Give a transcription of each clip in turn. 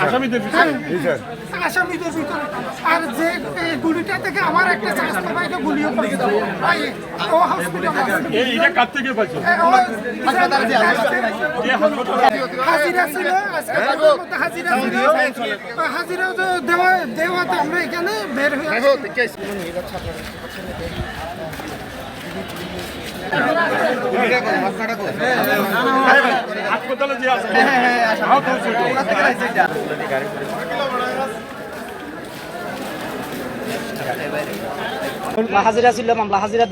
আসামিদের ভিতরে আর যে গুলিটা থেকে আমার একটা স্বাস্থ্য ভাইকে গুলিও করেছে ও হসপিটালে এইটা কার থেকে পাইছো হাজিরা ছিল আজকে হাজিরা ছিল হাজিরা দেওয়াতে আমরা এখানে বের হয়ে হাসপাতালে যে আছে হাজিরা ছিল মামলা হাজিরা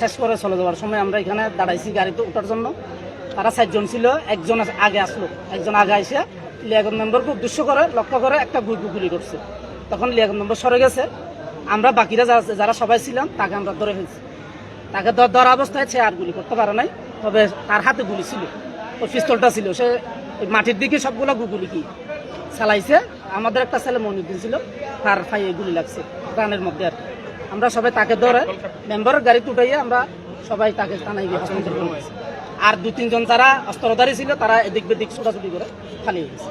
শেষ করে চলে যাওয়ার সময় আমরা এখানে দাঁড়াইছি গাড়িতে ওঠার জন্য। তারা 4 জন ছিল, একজন আগে আসলো, একজন আগে এসে লিয়াকত মেম্বারকে উদ্দেশ্য করে লক্ষ্য করে একটা গুলি করছে। তখন লিয়াকত মেম্বার সরে গেছে, আমরা বাকিরা যারা সবাই ছিলাম তাকে আমরা ধরে ফেলছি। তাকে ধরা অবস্থায় সে আর গুলি করতে পারে নাই, তবে তার হাতে গুলি ছিল, ওই পিস্তলটা ছিল, সে মাটির দিকে সবগুলো গুলি কি চালাইছে। আমাদের একটা ছেলে মনিউদ্দিন ছিল, তার ফাইয়ে গুলি লাগছে গানের মধ্যে। আর আমরা সবাই তাকে ধরে মেম্বারের গাড়িতে উঠাইয়া আমরা সবাই তাকে থানায় গিয়ে হস্তান্তর করেছি। আর 2-3 জন যারা অস্ত্রধারী ছিল তারা এদিক বেদিক ছোটাছুটি করে পালিয়ে গেছে।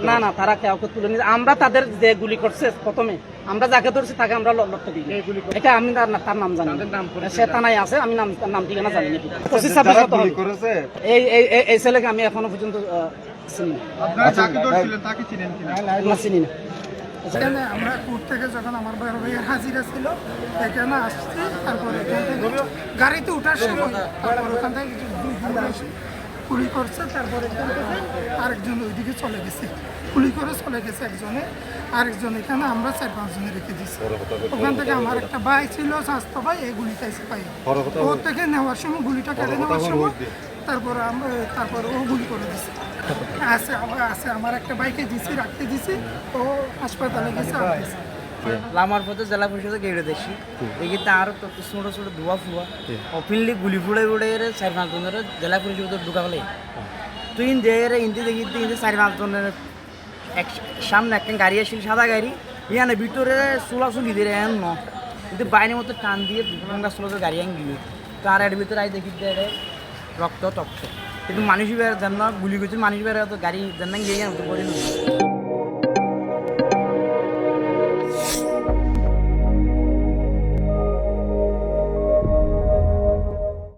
না তারা কাউকে তুলে নিয়ে আমরা তাদের যে গুলি করছে প্রথমে আমরা যাকে ধরছি তাকে আমরা লক্ষ্য দিই। এটা আমি তার নাম জানি, সে থানায় আছে, আমি নাম ঠিকানা জানি না। 25-26 মতো এই ছেলেকে আমি এখনো পর্যন্ত চিনি না, চিনি না। এখানে আমরা কোর্ট থেকে যখন আমার বড় ভাইয়ের হাজিরা ছিল এখানে আসছি, তারপরে এখান থেকে গাড়িতে ওঠার সময় তারপর ওখান থেকে গুলি করছে, তারপরে এখান থেকে আরেকজন ওইদিকে চলে গেছে, গুলি করে চলে গেছে একজনে, আরেকজন এখানে আমরা 4-5 জনে রেখে দিচ্ছি। ওখান থেকে আমার একটা ভাই ছিল স্বাস্থ্য ভাই, এই গুলিটা এসে পাই ওর থেকে নেওয়ার সময় গুলিটা কেটে নেওয়ার সময় তারপর ও গুলি করে দিচ্ছে। আছে আমার একটা বাইকে দিছি, রাখতে দিছি, ও হাসপাতালে গেছে। লামার পথে জেলা পরিষদে গেড়ে দেখি দেখি তার ছোট ছোট ধোয়া ফুয়া অফিনলি গুলি ফুড়ে ফুড়ে 4-5 জনের জেলা পরিষদে ঢুকা ফেলে। তুই ইন্দি দেখি 4-5 জনের সামনে একটা গাড়ি আসছিল, সাদা গাড়ি, ইয়ানে ভিতরে চুলাচুলি দিয়ে এন ন, কিন্তু বাইরের মতো টান দিয়ে গঙ্গা চুলাতে গাড়ি আন গিয়ে তার এর ভিতরে আই দেখি রক্ত টক্ত, কিন্তু মানুষ বেড়ে দেন না, গুলি করছিল মানুষ বেড়ে গাড়ি দেন না গিয়ে পড়ে